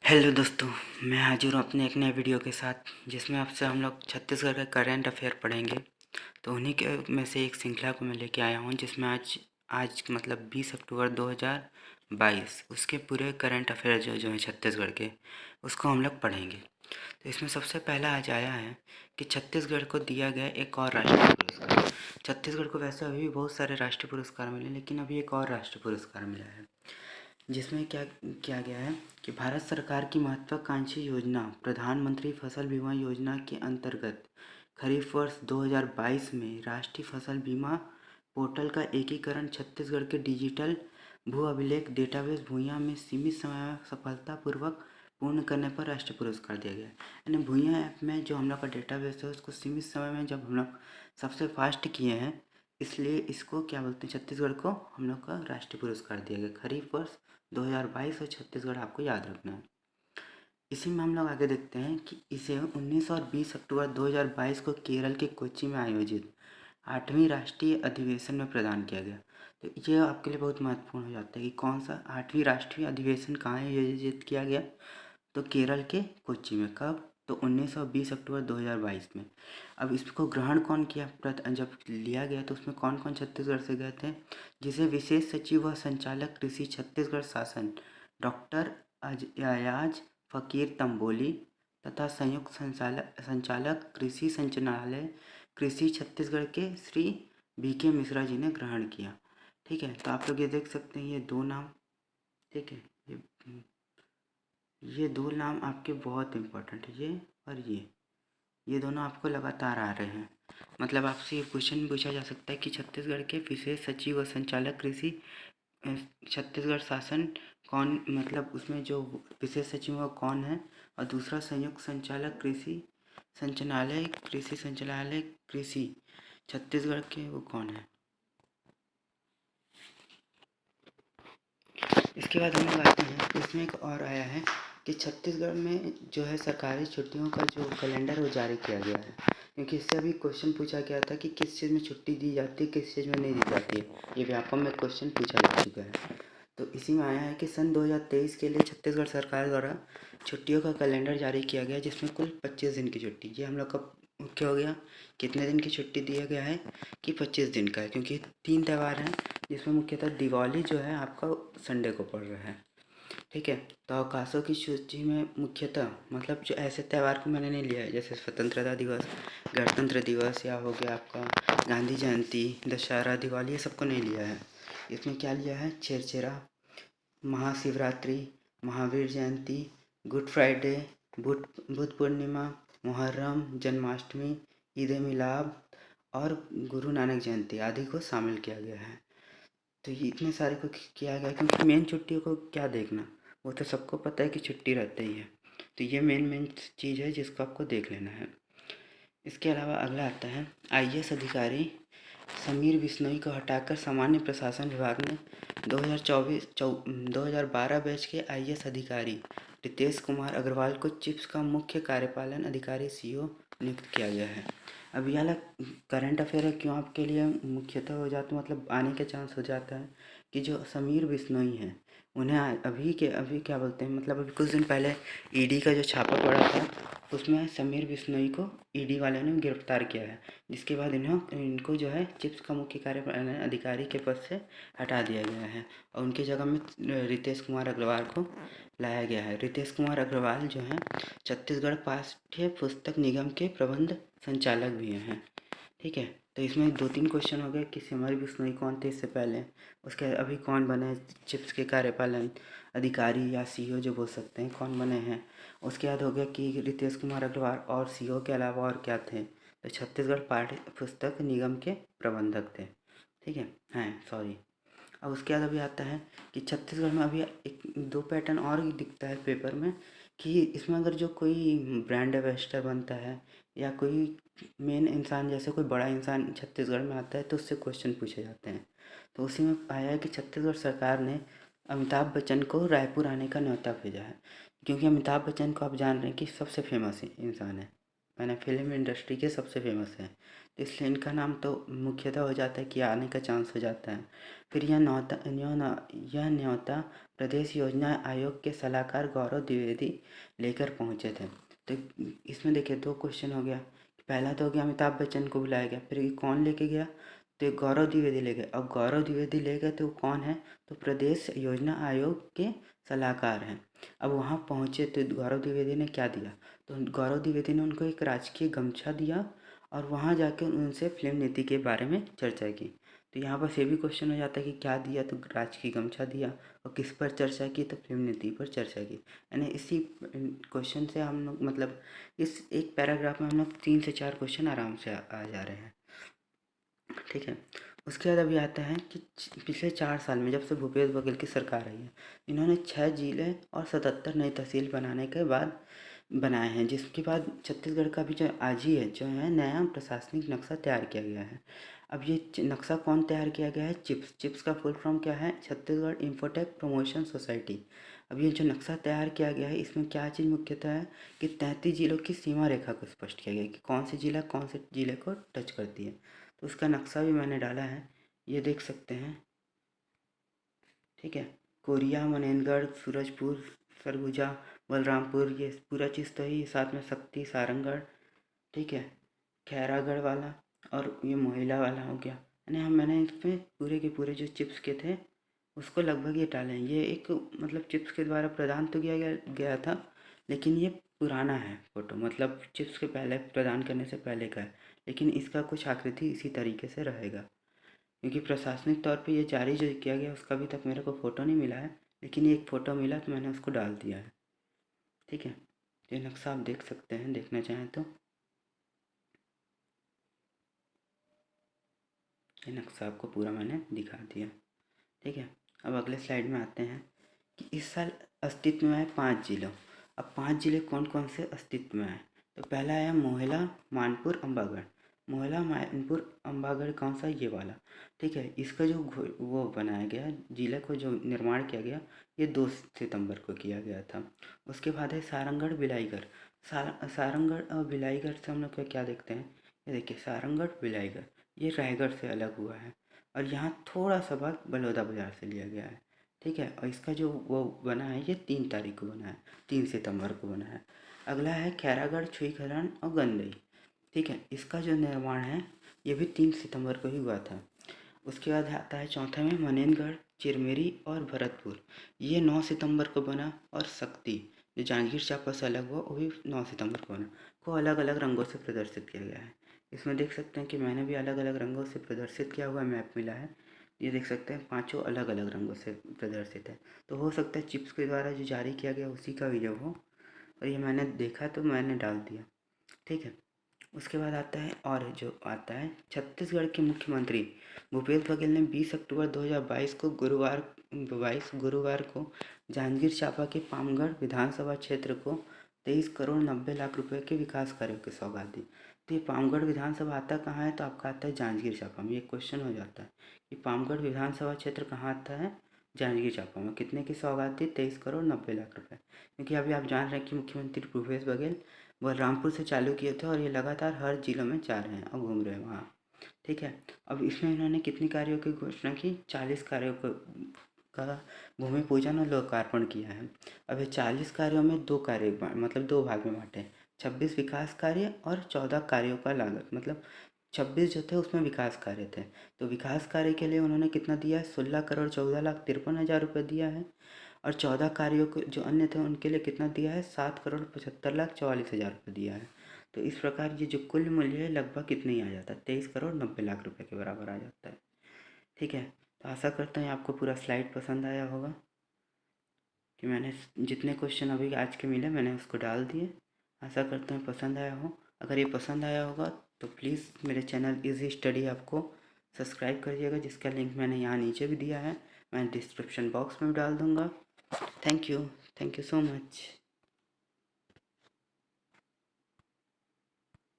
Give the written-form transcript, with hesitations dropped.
Hello दोस्तों, मैं हाजिर हूँ अपने एक नए वीडियो के साथ जिसमें आपसे हम लोग छत्तीसगढ़ का करंट अफेयर पढ़ेंगे। तो उन्हीं के में से एक श्रृंखला को मैं लेके आया हूँ जिसमें आज आज मतलब 20 अक्टूबर 2022 उसके पूरे करंट अफेयर जो है छत्तीसगढ़ के, उसको हम लोग पढ़ेंगे। तो इसमें सबसे पहला आज आया है कि छत्तीसगढ़ को दिया गया एक और राष्ट्रीय पुरस्कार। छत्तीसगढ़ को वैसे अभी भी बहुत सारे राष्ट्रीय पुरस्कार मिले, लेकिन अभी एक और राष्ट्रीय पुरस्कार मिला है जिसमें क्या किया गया है कि भारत सरकार की महत्वाकांक्षी योजना प्रधानमंत्री फसल बीमा योजना के अंतर्गत खरीफ वर्ष 2022 में राष्ट्रीय फसल बीमा पोर्टल का एकीकरण छत्तीसगढ़ के डिजिटल भू अभिलेख डेटाबेस भुइयां में सीमित समय में सफलतापूर्वक पूर्ण करने पर राष्ट्रीय पुरस्कार दिया गया। यानी भुइयां ऐप में जो हम लोग का डेटाबेस है उसको सीमित समय में जब हम लोग सबसे फास्ट किए हैं, इसलिए इसको क्या बोलते हैं, छत्तीसगढ़ को हम लोग का राष्ट्रीय पुरस्कार दिया गया खरीफ वर्ष 2022 और छत्तीसगढ़ आपको याद रखना है। इसी में हम लोग आगे देखते हैं कि इसे 19 और 20 अक्टूबर 2022 को केरल के कोच्चि में आयोजित 8वीं राष्ट्रीय अधिवेशन में प्रदान किया गया। तो ये आपके लिए बहुत महत्वपूर्ण हो जाता है कि कौन सा 8वीं राष्ट्रीय अधिवेशन कहाँ आयोजित किया गया। तो केरल के कोच्चि में कब, तो 19 और 20 अक्टूबर 2022 में। अब इसको ग्रहण कौन किया, जब लिया गया तो उसमें कौन कौन छत्तीसगढ़ से गए थे, जिसे विशेष सचिव व संचालक कृषि छत्तीसगढ़ शासन डॉक्टर अयाज फ़कीर तंबोली तथा संयुक्त संचालक कृषि संचालनालय कृषि छत्तीसगढ़ के श्री BK मिश्रा जी ने ग्रहण किया। ठीक है, तो आप लोग ये देख सकते हैं ये दो नाम। ठीक है, ये दो नाम आपके बहुत इम्पोर्टेंट है, ये और ये दोनों आपको लगातार आ रहे हैं। मतलब आपसे ये क्वेश्चन पूछा जा सकता है कि छत्तीसगढ़ के विशेष सचिव व संचालक कृषि छत्तीसगढ़ शासन कौन, मतलब उसमें जो विशेष सचिव है कौन है, और दूसरा संयुक्त संचालक कृषि संचालनालय कृषि छत्तीसगढ़ के वो कौन है। इसके बाद हम लोग आते हैं, इसमें एक और आया है कि छत्तीसगढ़ में जो है सरकारी छुट्टियों का जो कैलेंडर वो जारी किया गया है, क्योंकि इससे अभी क्वेश्चन पूछा गया था कि किस चीज़ में छुट्टी दी जाती है, किस चीज़ में नहीं दी जाती है। ये व्यापम में क्वेश्चन पूछा जा चुका है। तो इसी में आया है कि सन 2023 के लिए छत्तीसगढ़ सरकार द्वारा छुट्टियों का कैलेंडर जारी किया गया जिसमें कुल 25 दिन की छुट्टी, ये हम लोग का मुख्य हो गया। कितने दिन की छुट्टी दिया गया है कि 25 दिन का है, क्योंकि 3 त्यौहार हैं जिसमें मुख्यतः दिवाली जो है आपका संडे को पड़ रहा है। ठीक है, तो अवकाशों की सूची में मुख्यतः मतलब जो ऐसे त्यौहार को मैंने नहीं लिया है जैसे स्वतंत्रता दिवस, गणतंत्र दिवस या हो गया आपका गांधी जयंती, दशहरा, दिवाली, ये सबको नहीं लिया है। इसमें क्या लिया है, छेरछेरा, महाशिवरात्रि, महावीर जयंती, गुड फ्राइडे, बुद्ध पूर्णिमा, मुहर्रम, जन्माष्टमी, ईद ए मिलाद और गुरु नानक जयंती आदि को शामिल किया गया है। तो ये इतने सारे को किया गया क्योंकि मेन छुट्टियों को क्या देखना, वो तो सबको पता है कि छुट्टी रहती ही है। तो ये मेन चीज़ है जिसको आपको देख लेना है। इसके अलावा अगला आता है IAS अधिकारी समीर बिश्नोई को हटाकर सामान्य प्रशासन विभाग में 2012 बैच के IAS अधिकारी रितेश कुमार अग्रवाल को चिप्स का मुख्य कार्यपालन अधिकारी CO नियुक्त किया गया है। अब यह करंट अफेयर है, क्यों आपके लिए मुख्यतः हो जाता, मतलब आने के चांस हो जाता है कि जो समीर बिश्नोई हैं उन्हें अभी क्या बोलते हैं, मतलब अभी कुछ दिन पहले ED का जो छापा पड़ा था उसमें समीर बिश्नोई को ED वाले ने गिरफ्तार किया है, जिसके बाद इनको जो है चिप्स का मुख्य कार्यपालन अधिकारी के पद से हटा दिया गया है और उनकी जगह में रितेश कुमार अग्रवाल को लाया गया है। रितेश कुमार अग्रवाल जो हैं छत्तीसगढ़ पाठ्य पुस्तक निगम के प्रबंध संचालक भी हैं। ठीक है, तो इसमें 2-3 क्वेश्चन हो गए कि समीर बिश्नोई कौन थे इससे पहले, उसके अभी कौन बने चिप्स के कार्यपालन अधिकारी या CEO जो बोल सकते हैं, कौन बने हैं। उसके बाद हो गया कि रितेश कुमार अग्रवाल और CO के अलावा और क्या थे, तो छत्तीसगढ़ पाठ्य पुस्तक निगम के प्रबंधक थे। ठीक है, हैं सॉरी। अब उसके बाद अभी आता है कि छत्तीसगढ़ में अभी एक 2 पैटर्न और दिखता है पेपर में कि इसमें अगर जो कोई ब्रांड एम्बेसडर बनता है या कोई मेन इंसान जैसे कोई बड़ा इंसान छत्तीसगढ़ में आता है तो उससे क्वेश्चन पूछे जाते हैं। तो उसी में आया है कि छत्तीसगढ़ सरकार ने अमिताभ बच्चन को रायपुर आने का न्योता भेजा है, क्योंकि अमिताभ बच्चन को आप जान रहे हैं कि सबसे फेमस इंसान है, मैंने फिल्म इंडस्ट्री के सबसे फेमस है। तो इसलिए इनका नाम तो मुख्यतः हो जाता है कि आने का चांस हो जाता है। फिर यह न्योता प्रदेश योजना आयोग के सलाहकार गौरव द्विवेदी लेकर पहुँचे थे। तो इसमें देखिए 2 क्वेश्चन हो गया। पहला तो हो गया अमिताभ बच्चन को बुलाया गया, फिर ये कौन लेके गया, तो ये गौरव द्विवेदी ले गए। अब गौरव द्विवेदी ले गए तो कौन है, तो प्रदेश योजना आयोग के सलाहकार हैं। अब वहाँ पहुँचे तो गौरव द्विवेदी ने क्या दिया, तो गौरव द्विवेदी ने उनको एक राजकीय गमछा दिया और वहाँ जाकर उनसे फिल्म नीति के बारे में चर्चा की। तो यहाँ पर ये भी क्वेश्चन हो जाता है कि क्या दिया, तो राजकीय गमछा दिया, और किस पर चर्चा की, तो फिल्म नीति पर चर्चा की। यानी इसी क्वेश्चन से हम लोग मतलब इस एक पैराग्राफ में हम लोग 3 से 4 क्वेश्चन आराम से आ जा रहे हैं। ठीक है। उसके बाद अभी आता है कि पिछले 4 साल में जब से भूपेश बघेल की सरकार आई है, इन्होंने 6 जिले और 77 नई तहसील बनाने के बाद बनाए हैं, जिसके बाद छत्तीसगढ़ का भी जो आज ही है जो है नया प्रशासनिक नक्शा तैयार किया गया है। अब ये नक्शा कौन तैयार किया गया है, चिप्स का फुल फॉर्म क्या है, छत्तीसगढ़ इंफोटेक प्रमोशन सोसाइटी। अब ये जो नक्शा तैयार किया गया है इसमें क्या चीज़ मुख्यतः है कि 33 जिलों की सीमा रेखा को स्पष्ट किया गया है कि कौन से जिले को टच करती है। तो उसका नक्शा भी मैंने डाला है, ये देख सकते हैं। ठीक है। कोरिया, मनेंद्रगढ़, सूरजपुर, सरगुजा, बलरामपुर, ये पूरा चीज़ तो ही, साथ में शक्ति, सारंगढ़, ठीक है, खैरागढ़ वाला, और ये मोहिला वाला हो गया। यानी मैंने इसमें पूरे के पूरे जो चिप्स के थे उसको लगभग ये डाले हैं। ये एक मतलब चिप्स के द्वारा प्रदान तो किया गया था, लेकिन ये पुराना है फ़ोटो, मतलब चिप्स के पहले प्रदान करने से पहले का है, लेकिन इसका कुछ आकृति इसी तरीके से रहेगा। क्योंकि प्रशासनिक तौर पे ये जारी जो किया गया उसका अभी तक मेरे को फ़ोटो नहीं मिला है, लेकिन ये एक फ़ोटो मिला तो मैंने उसको डाल दिया है। ठीक है। ये नक्शा आप देख सकते हैं, देखना चाहें तो। ये नक्शा आपको पूरा मैंने दिखा दिया। ठीक है। अब अगले स्लाइड में आते हैं कि इस साल अस्तित्व में आए 5 जिलों। अब 5 जिले कौन कौन से अस्तित्व में आए, तो पहला आया मोहला, मानपुर, अम्बागढ़। मोहला, मानपुर, अम्बागढ़ कौन सा, ये वाला। ठीक है। इसका जो वो बनाया गया जिले को जो निर्माण किया गया ये 2 सितंबर को किया गया था। उसके बाद है सारंगढ़, बिलाईगढ़। सारंगढ़ और बिलाईगढ़ से हम लोग क्या देखते हैं, ये देखिए सारंगढ़, बिलाईगढ़, ये रायगढ़ से अलग हुआ है, और यहाँ थोड़ा सा भाग बलौदा बाज़ार से लिया गया है। ठीक है। और इसका जो वो बना है ये 3 तारीख को बना है, 3 सितंबर को बना है। अगला है खैरागढ़, छुईखदान और गंदई। ठीक है। इसका जो निर्माण है ये भी 3 सितंबर को ही हुआ था। उसके बाद आता है चौथा में मनेंद्रगढ़, चिरमिरी और भरतपुर, ये 9 सितंबर को बना। और शक्ति जो जांजगीर चांपा से अलग हुआ वो भी 9 सितंबर को बना, को अलग अलग रंगों से प्रदर्शित किया गया है। इसमें देख सकते हैं कि मैंने भी अलग अलग रंगों से प्रदर्शित किया हुआ मैप मिला है। ये देख सकते हैं 5 अलग अलग रंगों से प्रदर्शित है, तो हो सकता है चिप्स के द्वारा जो जारी किया गया उसी का भी जो हो, और ये मैंने देखा तो मैंने डाल दिया। ठीक है। उसके बाद आता है, और जो आता है छत्तीसगढ़ के मुख्यमंत्री भूपेश बघेल ने 20 अक्टूबर 2022 को गुरुवार को जांजगीर चांपा के पामगढ़ विधानसभा क्षेत्र को 23 करोड़ 90 लाख रुपए के विकास कार्यों की सौगात दी। तो ये पामगढ़ विधानसभा आता कहाँ है, तो आपका आता है जांजगीर चांपा में। एक क्वेश्चन हो जाता है कि पामगढ़ विधानसभा क्षेत्र कहाँ आता है, जांजगीर चांपा में। कितने की सौगात दी, 23 करोड़ 90 लाख रुपए। क्योंकि अभी आप जान रहे हैं कि मुख्यमंत्री भूपेश बघेल बलरामपुर से चालू किए थे और ये लगातार हर जिलों में जा रहे हैं और घूम रहे हैं वहाँ। ठीक है। अब इसमें इन्होंने कितने कार्यों की घोषणा की, 40 कार्यों का भूमि पूजन और लोकार्पण किया है। अब ये 40 कार्यों में 2 कार्य मतलब 2 भाग में बांटे, 26 विकास कार्य और 14 कार्यों का लागत, मतलब 26 जो थे उसमें विकास कार्य थे। तो विकास कार्य के लिए उन्होंने कितना दिया है, 16 करोड़ 14 लाख 53 हज़ार रुपये दिया है। और 14 कार्यों को जो अन्य थे उनके लिए कितना दिया है, 7 करोड़ 75 लाख 44 हज़ार रुपये दिया है। तो इस प्रकार ये जो कुल मूल्य है लगभग कितने ही आ जाता है, 23 करोड़ 90 लाख रुपए के बराबर आ जाता है। ठीक है। तो आशा करता हूँ आपको पूरा स्लाइड पसंद आया होगा, कि मैंने जितने क्वेश्चन अभी आज के मिले मैंने उसको डाल दिए। आशा करता हूँ पसंद आया हो। अगर ये पसंद आया होगा तो प्लीज़ मेरे चैनल इजी स्टडी आपको सब्सक्राइब करिएगा, जिसका लिंक मैंने यहाँ नीचे भी दिया है, मैं डिस्क्रिप्शन बॉक्स में भी डाल दूँगा। Thank you so much.